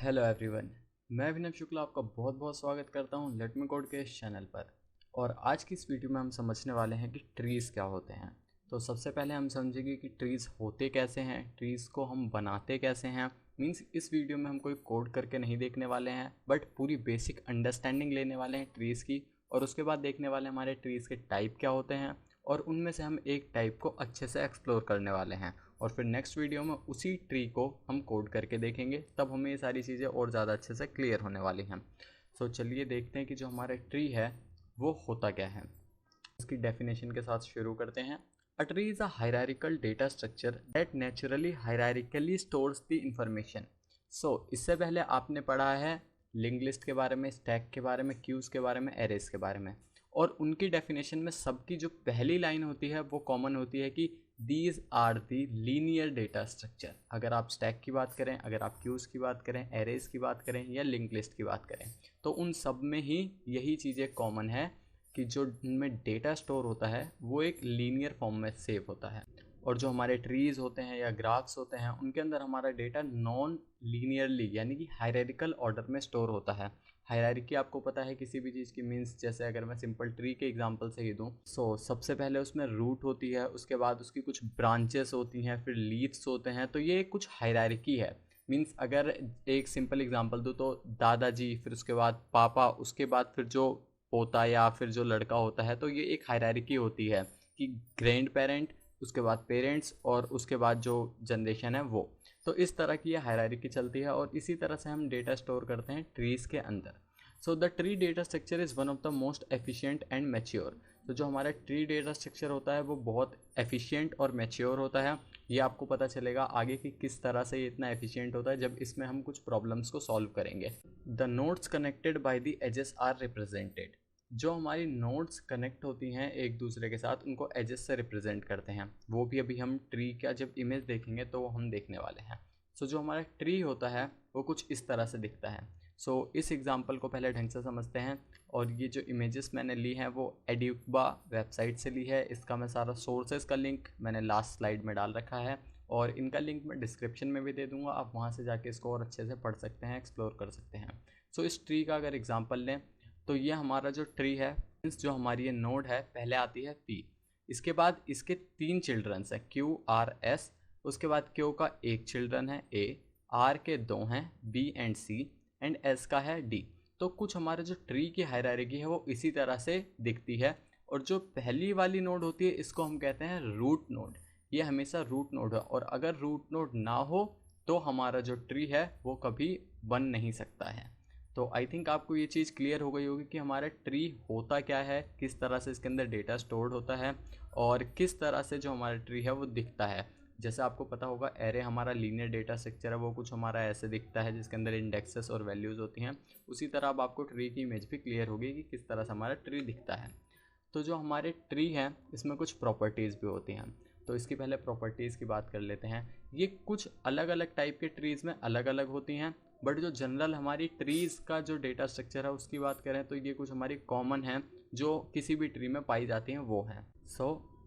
Hello everyone, मैं अभिनव शुक्ला आपका बहुत बहुत स्वागत करता हूं लेट मी कोड के इस चैनल पर। और आज की इस वीडियो में हम समझने वाले हैं कि ट्रीज़ क्या होते हैं। तो सबसे पहले हम समझेंगे कि ट्रीज़ होते कैसे हैं, ट्रीज़ को हम बनाते कैसे हैं। मींस इस वीडियो में हम कोई कोड करके नहीं देखने वाले हैं, बट पूरी बेसिक अंडरस्टैंडिंग लेने वाले हैं ट्रीज़ की। और उसके बाद देखने वाले हैं हमारे ट्रीज़ के टाइप क्या होते हैं, और उनमें से हम एक टाइप को अच्छे से एक्सप्लोर करने वाले हैं। और फिर नेक्स्ट वीडियो में उसी ट्री को हम कोड करके देखेंगे, तब हमें ये सारी चीज़ें और ज़्यादा अच्छे से क्लियर होने वाली हैं। सो चलिए देखते हैं कि जो हमारा ट्री है वो होता क्या है। इसकी डेफिनेशन के साथ शुरू करते हैं। A tree is a hierarchical data structure that naturally hierarchically stores the information. So इससे पहले आपने पढ़ा है लिंक लिस्ट के बारे में, स्टैक के बारे में, क्यूज़ के बारे में, एरेज के बारे में। और उनकी डेफिनेशन में सबकी जो पहली लाइन होती है वो कॉमन होती है कि these are the linear data structure. अगर आप स्टैक की बात करें, अगर आप क्यूज़ की बात करें, एरेज की बात करें या लिंक लिस्ट की बात करें, तो उन सब में ही यही चीज़ें कॉमन है कि जो उनमें डेटा स्टोर होता है वो एक लीनियर फॉर्म में सेव होता है। और जो हमारे ट्रीज़ होते हैं या ग्राफ्स होते हैं उनके अंदर हमारा डेटा नॉन लीनियरली यानी कि हायरार्किकल ऑर्डर में स्टोर होता है। हायरार्की आपको पता है किसी भी चीज़ की, मीन्स जैसे अगर मैं सिंपल ट्री के एग्जांपल से ही दूं, सबसे पहले उसमें रूट होती है, उसके बाद उसकी कुछ ब्रांचेस होती हैं, फिर लीव्स होते हैं। तो ये कुछ हायरार्की है। मीन्स अगर एक सिंपल एग्जांपल दूं तो दादाजी, फिर उसके बाद पापा, उसके बाद फिर जो पोता या फिर जो लड़का होता है, तो ये एक हायरार्की होती है कि ग्रैंड पेरेंट, उसके बाद पेरेंट्स, और उसके बाद जो जनरेशन है वो। तो इस तरह की ये हायरार्की चलती है और इसी तरह से हम डेटा स्टोर करते हैं ट्रीज़ के अंदर। So the tree data structure is one of the most efficient and mature. तो जो हमारा ट्री डेटा स्ट्रक्चर होता है वो बहुत एफिशिएंट और मैच्योर होता है। ये आपको पता चलेगा आगे कि किस तरह से ये इतना एफिशिएंट होता है जब इसमें हम कुछ प्रॉब्लम्स को सॉल्व करेंगे। The nodes connected by the edges are represented. जो हमारी नोड्स कनेक्ट होती हैं एक दूसरे के साथ, उनको एजेस से रिप्रेजेंट करते हैं। वो भी अभी हम ट्री का जब इमेज देखेंगे तो वो हम देखने वाले हैं। जो हमारा ट्री होता है वो कुछ इस तरह से दिखता है। इस एग्जांपल को पहले ढंग से समझते हैं। और ये जो इमेजेस मैंने ली हैं वो एड्यूबा वेबसाइट से ली है। इसका मैं सारा सोर्सेज का लिंक मैंने लास्ट स्लाइड में डाल रखा है, और इनका लिंक मैं डिस्क्रिप्शन में भी दे दूंगा। आप वहाँ से जाके इसको और अच्छे से पढ़ सकते हैं, एक्सप्लोर कर सकते हैं। इस ट्री का अगर एग्जाम्पल लें तो ये हमारा जो ट्री है, जो हमारी ये नोड है, पहले आती है पी, इसके बाद इसके तीन चिल्ड्रंस हैं क्यू आर एस, उसके बाद क्यू का एक चिल्ड्रन है ए, आर के दो हैं B and C, and S का है डी। तो कुछ हमारे जो ट्री की हायरार्की है वो इसी तरह से दिखती है। और जो पहली वाली नोड होती है इसको हम कहते हैं रूट नोड। ये हमेशा रूट नोड है, और अगर रूट नोड ना हो तो हमारा जो ट्री है वो कभी बन नहीं सकता है। तो आई थिंक आपको ये चीज़ क्लियर हो गई होगी कि हमारा ट्री होता क्या है, किस तरह से इसके अंदर डेटा स्टोर्ड होता है, और किस तरह से जो हमारा ट्री है वो दिखता है। जैसे आपको पता होगा एरे हमारा लीनियर डेटा स्ट्रक्चर है, वो कुछ हमारा ऐसे दिखता है जिसके अंदर इंडेक्सेस और वैल्यूज़ होती हैं। उसी तरह अब आपको ट्री की इमेज भी क्लियर होगी कि किस तरह से हमारा ट्री दिखता है। तो जो हमारे ट्री हैं इसमें कुछ प्रॉपर्टीज़ भी होती हैं। तो इसकी पहले प्रॉपर्टीज़ की बात कर लेते हैं। ये कुछ अलग अलग टाइप के ट्रीज़ में अलग अलग होती हैं, बट जो जनरल हमारी ट्रीज़ का जो डेटा स्ट्रक्चर है उसकी बात करें तो ये कुछ हमारी कॉमन है जो किसी भी ट्री में पाई जाती हैं वो हैं।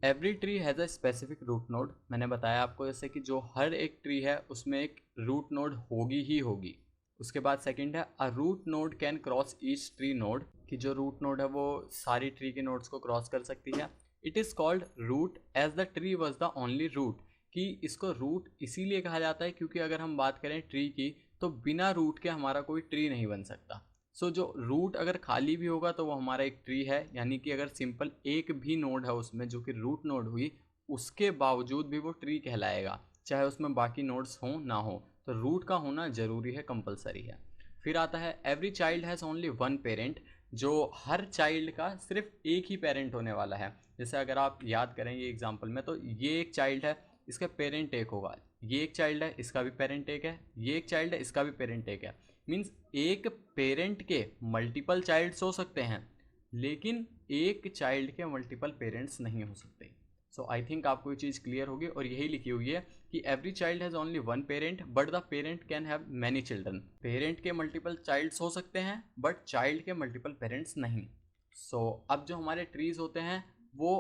Every tree has a specific root node. मैंने बताया आपको जैसे कि जो हर एक ट्री है उसमें एक रूट नोड होगी ही होगी। उसके बाद सेकंड है a root node can cross each tree node, कि जो रूट नोड है वो सारी ट्री के नोड्स को क्रॉस कर सकती है। It is called root as the tree was the only root, कि इसको रूट इसीलिए कहा जाता है क्योंकि अगर हम बात करें ट्री की तो बिना रूट के हमारा कोई ट्री नहीं बन सकता। जो रूट अगर खाली भी होगा तो वो हमारा एक ट्री है, यानी कि अगर सिंपल एक भी नोड है उसमें जो कि रूट नोड हुई, उसके बावजूद भी वो ट्री कहलाएगा, चाहे उसमें बाकी नोड्स हों ना हो। तो रूट का होना ज़रूरी है, कंपलसरी है। फिर आता है every child has only one parent, जो हर चाइल्ड का सिर्फ एक ही पेरेंट होने वाला है। जैसे अगर आप याद करें ये एग्जांपल में, तो ये एक चाइल्ड है, इसका पेरेंट एक होगा, ये एक चाइल्ड है, इसका भी पेरेंट एक है, ये एक चाइल्ड है, इसका भी पेरेंट एक है। मीन्स एक पेरेंट के मल्टीपल चाइल्ड्स हो सकते हैं, लेकिन एक चाइल्ड के मल्टीपल पेरेंट्स नहीं हो सकते। आई थिंक आपको ये चीज़ क्लियर होगी, और यही लिखी हुई है कि every child has only one parent but the parent can have many children. Parent के मल्टीपल चाइल्ड्स हो सकते हैं बट चाइल्ड के मल्टीपल पेरेंट्स नहीं। अब जो हमारे ट्रीज होते हैं वो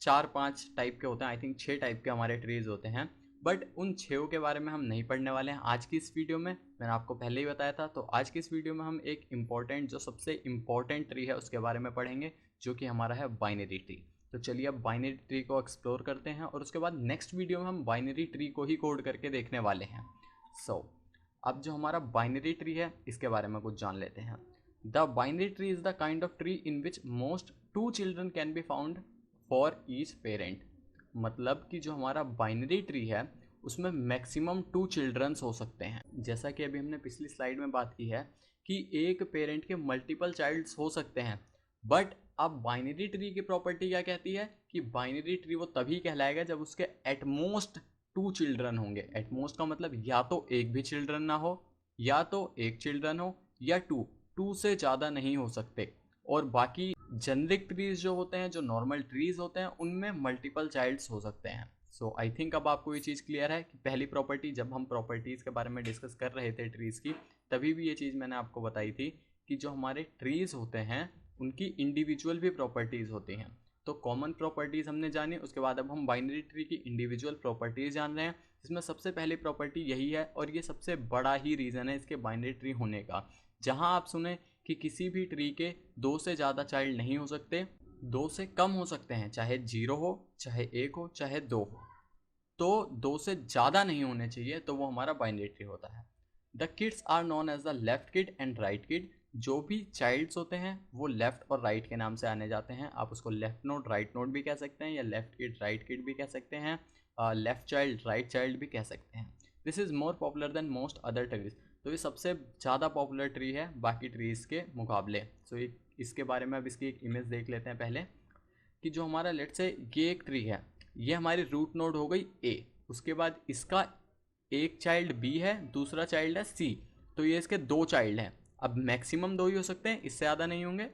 4-5 टाइप के होते हैं, आई थिंक 6 टाइप के हमारे ट्रीज होते हैं। बट उन 6 के बारे में हम नहीं पढ़ने वाले हैं आज की इस वीडियो में। मैंने आपको पहले ही बताया था। तो आज की इस वीडियो में हम एक इम्पॉर्टेंट, जो सबसे इम्पॉर्टेंट ट्री है उसके बारे में पढ़ेंगे, जो कि हमारा है बाइनरी ट्री। तो चलिए अब बाइनरी ट्री को एक्सप्लोर करते हैं और उसके बाद नेक्स्ट वीडियो में हम बाइनरी ट्री को ही कोड करके देखने वाले हैं। अब जो हमारा बाइनरी ट्री है इसके बारे में कुछ जान लेते हैं। The binary tree is the kind of tree in which most 2 children can be found for each parent. मतलब कि जो हमारा बाइनरी ट्री है उसमें मैक्सिमम 2 चिल्ड्रंस हो सकते हैं। जैसा कि अभी हमने पिछली स्लाइड में बात की है कि एक पेरेंट के मल्टीपल चाइल्ड्स हो सकते हैं। बट अब बाइनरी ट्री की प्रॉपर्टी क्या कहती है कि बाइनरी ट्री वो तभी कहलाएगा जब उसके एटमोस्ट 2 चिल्ड्रन होंगे। एटमोस्ट का मतलब या तो एक भी चिल्ड्रन ना हो, या तो एक चिल्ड्रन हो, या टू से ज़्यादा नहीं हो सकते। और बाकी जेनरिक ट्रीज जो होते हैं, जो नॉर्मल ट्रीज होते हैं, उनमें मल्टीपल चाइल्ड्स हो सकते हैं। सो आई थिंक अब आपको ये चीज़ क्लियर है कि पहली प्रॉपर्टी, जब हम प्रॉपर्टीज़ के बारे में डिस्कस कर रहे थे ट्रीज़ की, तभी भी ये चीज़ मैंने आपको बताई थी कि जो हमारे ट्रीज़ होते हैं उनकी इंडिविजुअल भी प्रॉपर्टीज़ होती हैं। तो कॉमन प्रॉपर्टीज़ हमने जानी, उसके बाद अब हम बाइनरी ट्री की इंडिविजुअल प्रॉपर्टीज़ जान रहे हैं, जिसमें सबसे पहली प्रॉपर्टी यही है और ये सबसे बड़ा ही रीज़न है इसके बाइनरी ट्री होने का। जहाँ आप सुने कि किसी भी ट्री के 2 से ज़्यादा चाइल्ड नहीं हो सकते, 2 से कम हो सकते हैं, चाहे 0 हो, चाहे 1 हो, चाहे 2 हो, तो 2 से ज़्यादा नहीं होने चाहिए, तो वो हमारा बाइनरी ट्री होता है। The kids are known as the left kid and right kid. जो भी चाइल्ड्स होते हैं वो लेफ्ट और राइट के नाम से आने जाते हैं। आप उसको लेफ्ट नोड राइट नोड भी कह सकते हैं, या लेफ्ट किड राइट किड भी कह सकते हैं, लेफ्ट चाइल्ड राइट चाइल्ड भी कह सकते हैं। This is more popular than most other trees. तो ये सबसे ज़्यादा पॉपुलर ट्री है बाकी ट्रीज़ के मुकाबले। सो इसके बारे में अब इसकी एक इमेज देख लेते हैं पहले, कि जो हमारा लेट से ये एक ट्री है, ये हमारी रूट नोड हो गई ए, उसके बाद इसका एक चाइल्ड बी है, दूसरा चाइल्ड है सी, तो ये इसके 2 चाइल्ड हैं। अब मैक्सिमम 2 ही हो सकते हैं, इससे ज़्यादा नहीं होंगे।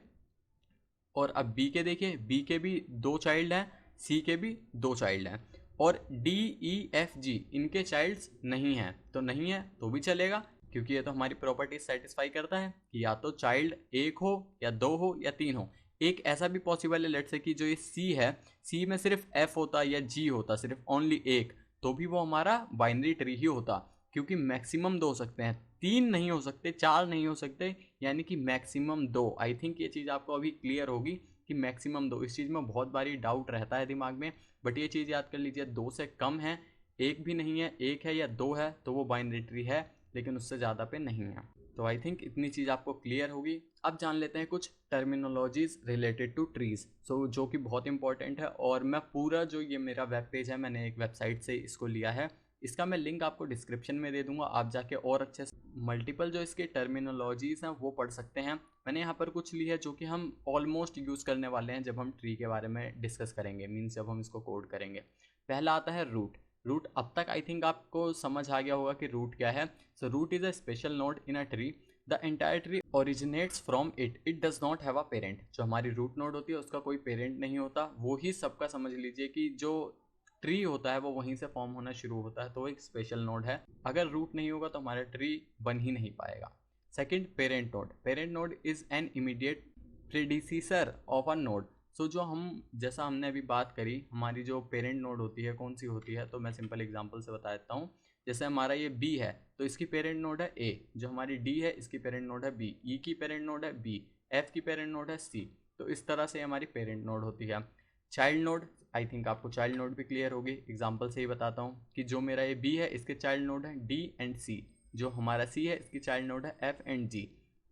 और अब बी के देखिए, बी के भी 2 चाइल्ड हैं, सी के भी 2 चाइल्ड हैं, और डी ई एफ जी इनके चाइल्ड्स नहीं हैं। तो नहीं है तो भी चलेगा, क्योंकि ये तो हमारी प्रॉपर्टी सेटिस्फाई करता है कि या तो चाइल्ड 1 हो, या 2 हो, या 3 हो। एक ऐसा भी पॉसिबल है, लेट से कि जो ये सी है, सी में सिर्फ एफ होता या जी होता, सिर्फ ओनली एक, तो भी वो हमारा बाइनरी ट्री ही होता, क्योंकि मैक्सिमम 2 हो सकते हैं, 3 नहीं हो सकते, 4 नहीं हो सकते, यानी कि मैक्सिमम 2। आई थिंक ये चीज़ आपको अभी क्लियर होगी कि मैक्सिमम 2। इस चीज़ में बहुत बारी डाउट रहता है दिमाग में, बट ये चीज़ याद कर लीजिए, 2 से कम है, एक भी नहीं है, एक है या 2 है, तो वो बाइनरी ट्री है, लेकिन उससे ज़्यादा पे नहीं है। तो आई थिंक इतनी चीज़ आपको क्लियर होगी। अब जान लेते हैं कुछ टर्मिनोलॉजीज रिलेटेड टू ट्रीज, जो कि बहुत इंपॉर्टेंट है। और मैं पूरा, जो ये मेरा वेब पेज है, मैंने एक वेबसाइट से इसको लिया है, इसका मैं लिंक आपको डिस्क्रिप्शन में दे दूंगा, आप जाके और अच्छे से मल्टीपल जो इसके टर्मिनोलॉजीज हैं वो पढ़ सकते हैं। मैंने यहाँ पर कुछ ली है जो कि हम ऑलमोस्ट यूज़ करने वाले हैं जब हम ट्री के बारे में डिस्कस करेंगे, मीन्स जब हम इसको कोड करेंगे। पहला आता है रूट। रूट अब तक आई थिंक आपको समझ आ गया होगा कि रूट क्या है। So root is a special node in a tree. The entire tree originates from it, it does not have a parent. जो हमारी रूट नोड होती है उसका कोई पेरेंट नहीं होता, वो ही सबका समझ लीजिए कि जो ट्री होता है वो वहीं से फॉर्म होना शुरू होता है, तो एक स्पेशल नोड है। अगर रूट नहीं होगा तो हमारा ट्री बन ही नहीं पाएगा। Second, parent node. Parent node is an immediate predecessor of a node. So जो हम, जैसा हमने अभी बात करी, हमारी जो पेरेंट नोड होती है कौन सी होती है, तो मैं सिंपल एग्जांपल से बता देता हूँ। जैसे हमारा ये बी है तो इसकी पेरेंट नोड है ए, जो हमारी डी है इसकी पेरेंट नोड है बी, ई की पेरेंट नोड है बी, एफ की पेरेंट नोड है सी। तो इस तरह से हमारी पेरेंट नोड होती है। चाइल्ड नोड, आई थिंक आपको चाइल्ड नोड भी क्लियर होगी, एग्जांपल से ही बताता हूँ कि जो मेरा ये बी है इसके चाइल्ड नोड है डी एंड सी, जो हमारा सी है इसकी चाइल्ड नोड है एफ एंड जी,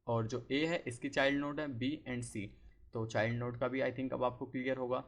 और जो ए है इसकी चाइल्ड नोड है बी एंड सी। तो चाइल्ड नोड का भी आई थिंक अब आपको क्लियर होगा।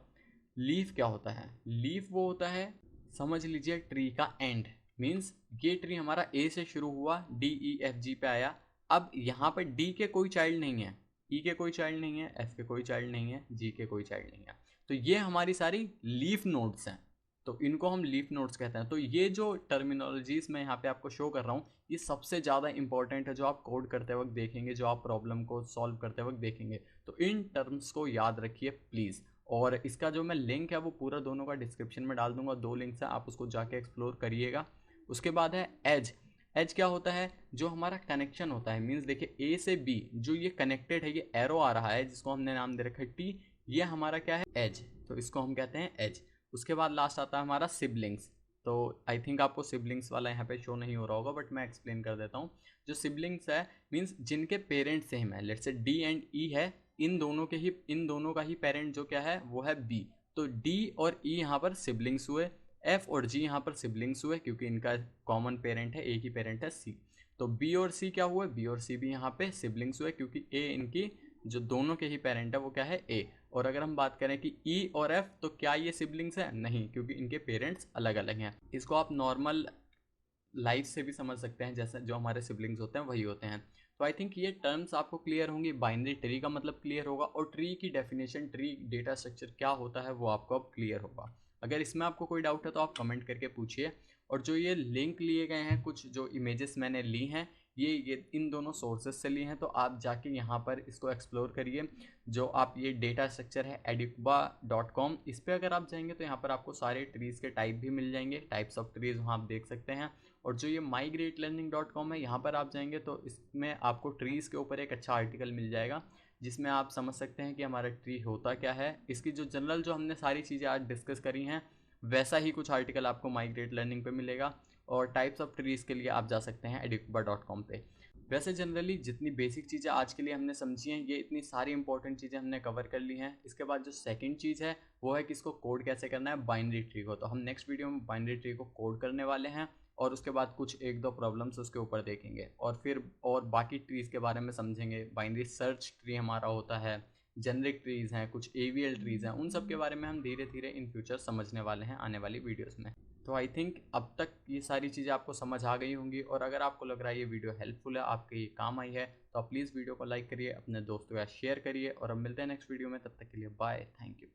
लीफ क्या होता है? लीफ वो होता है, समझ लीजिए, ट्री का एंड। मीन्स ये ट्री हमारा ए से शुरू हुआ, डी ई एफ जी पे आया, अब यहाँ पर डी के कोई चाइल्ड नहीं है, ई के कोई चाइल्ड नहीं है, एफ के कोई चाइल्ड नहीं है, जी के कोई चाइल्ड नहीं है, तो ये हमारी सारी लीफ नोड्स हैं, तो इनको हम लीफ नोड्स कहते हैं। तो ये जो टर्मिनोलॉजीज मैं यहाँ पे आपको शो कर रहा हूँ, ये सबसे ज़्यादा इंपॉर्टेंट है, जो आप कोड करते वक्त देखेंगे, जो आप प्रॉब्लम को सॉल्व करते वक्त देखेंगे, तो इन टर्म्स को याद रखिए प्लीज़। और इसका जो मैं लिंक है वो पूरा दोनों का डिस्क्रिप्शन में डाल दूंगा, 2 लिंक्स हैं, आप उसको जाके एक्सप्लोर करिएगा। उसके बाद है एज। एज क्या होता है? जो हमारा कनेक्शन होता है, मीन्स देखिए ए से बी जो ये कनेक्टेड है, ये एरो आ रहा है जिसको हमने नाम दे रखा है टी, ये हमारा क्या है? एज, तो इसको हम कहते हैं एज। उसके बाद लास्ट आता है हमारा सिबलिंग्स। तो आई थिंक आपको सिबलिंग्स वाला यहाँ पे शो नहीं हो रहा होगा, बट मैं एक्सप्लेन कर देता हूँ। जो सिबलिंग्स है मीन्स जिनके पेरेंट्स सेम है, लेट्स से डी एंड ई है, इन दोनों का ही पेरेंट जो क्या है वो है बी। तो डी और ई यहाँ पर सिबलिंग्स हुए, एफ और जी यहाँ पर सिबलिंग्स हुए क्योंकि इनका कॉमन पेरेंट है, एक ही पेरेंट है सी। तो बी और सी क्या हुए, बी और सी भी यहाँ पे सिबलिंग्स हुए क्योंकि ए इनकी जो दोनों के ही पेरेंट है वो क्या है ए। और अगर हम बात करें कि ई और एफ तो क्या ये सिबलिंग्स है, नहीं, क्योंकि इनके पेरेंट्स अलग अलग हैं। इसको आप नॉर्मल लाइफ से भी समझ सकते हैं, जैसे जो हमारे सिबलिंग्स होते हैं वही होते हैं। तो आई थिंक ये टर्म्स आपको क्लियर होंगी, बाइनरी ट्री का मतलब क्लियर होगा, और ट्री की डेफिनेशन, ट्री डेटा स्ट्रक्चर क्या होता है वो आपको अब क्लियर होगा। अगर इसमें आपको कोई डाउट है तो आप कमेंट करके पूछिए। और जो ये लिंक लिए गए हैं, कुछ जो इमेजेस मैंने ली हैं, ये इन दोनों सोर्सेज से लिए हैं, तो आप जाके यहाँ पर इसको एक्सप्लोर करिए। जो आप ये डेटा स्ट्रक्चर है educba.com, इस पर अगर आप जाएंगे तो यहाँ पर आपको सारे ट्रीज़ के टाइप भी मिल जाएंगे, टाइप्स ऑफ ट्रीज़ वहाँ आप देख सकते हैं। और जो ये mygreatlearning.com है, यहाँ पर आप जाएंगे तो इसमें आपको ट्रीज़ के ऊपर एक अच्छा आर्टिकल मिल जाएगा, जिसमें आप समझ सकते हैं कि हमारा ट्री होता क्या है। इसकी जो जनरल जो हमने सारी चीज़ें आज डिस्कस करी हैं, वैसा ही कुछ आर्टिकल आपको माइग्रेट लर्निंग पे मिलेगा। और टाइप्स ऑफ ट्रीज़ के लिए आप जा सकते हैं educba.com पे। वैसे जनरली जितनी बेसिक चीज़ें आज के लिए हमने समझी हैं, ये इतनी सारी इंपॉर्टेंट चीज़ें हमने कवर कर ली हैं। इसके बाद जो सेकंड चीज़ है वो है कि इसको कोड कैसे करना है, बाइनरी ट्री को। तो हम नेक्स्ट वीडियो में बाइनरी ट्री को कोड करने वाले हैं, और उसके बाद कुछ एक दो प्रॉब्लम्स उसके ऊपर देखेंगे, और फिर और बाकी ट्रीज़ के बारे में समझेंगे। बाइनरी सर्च ट्री हमारा होता है, जेनरिक ट्रीज़ हैं, कुछ AVL ट्रीज़ हैं, उन सब के बारे में हम धीरे धीरे इन फ्यूचर समझने वाले हैं आने वाली वीडियोस में। तो आई थिंक अब तक ये सारी चीज़ें आपको समझ आ गई होंगी, और अगर आपको लग रहा है ये वीडियो हेल्पफुल है, आपके ये काम आई है, तो आप प्लीज़ वीडियो को लाइक करिए, अपने दोस्तों के साथ शेयर करिए, और अब मिलते हैं नेक्स्ट वीडियो में। तब तक के लिए बाय, थैंक यू।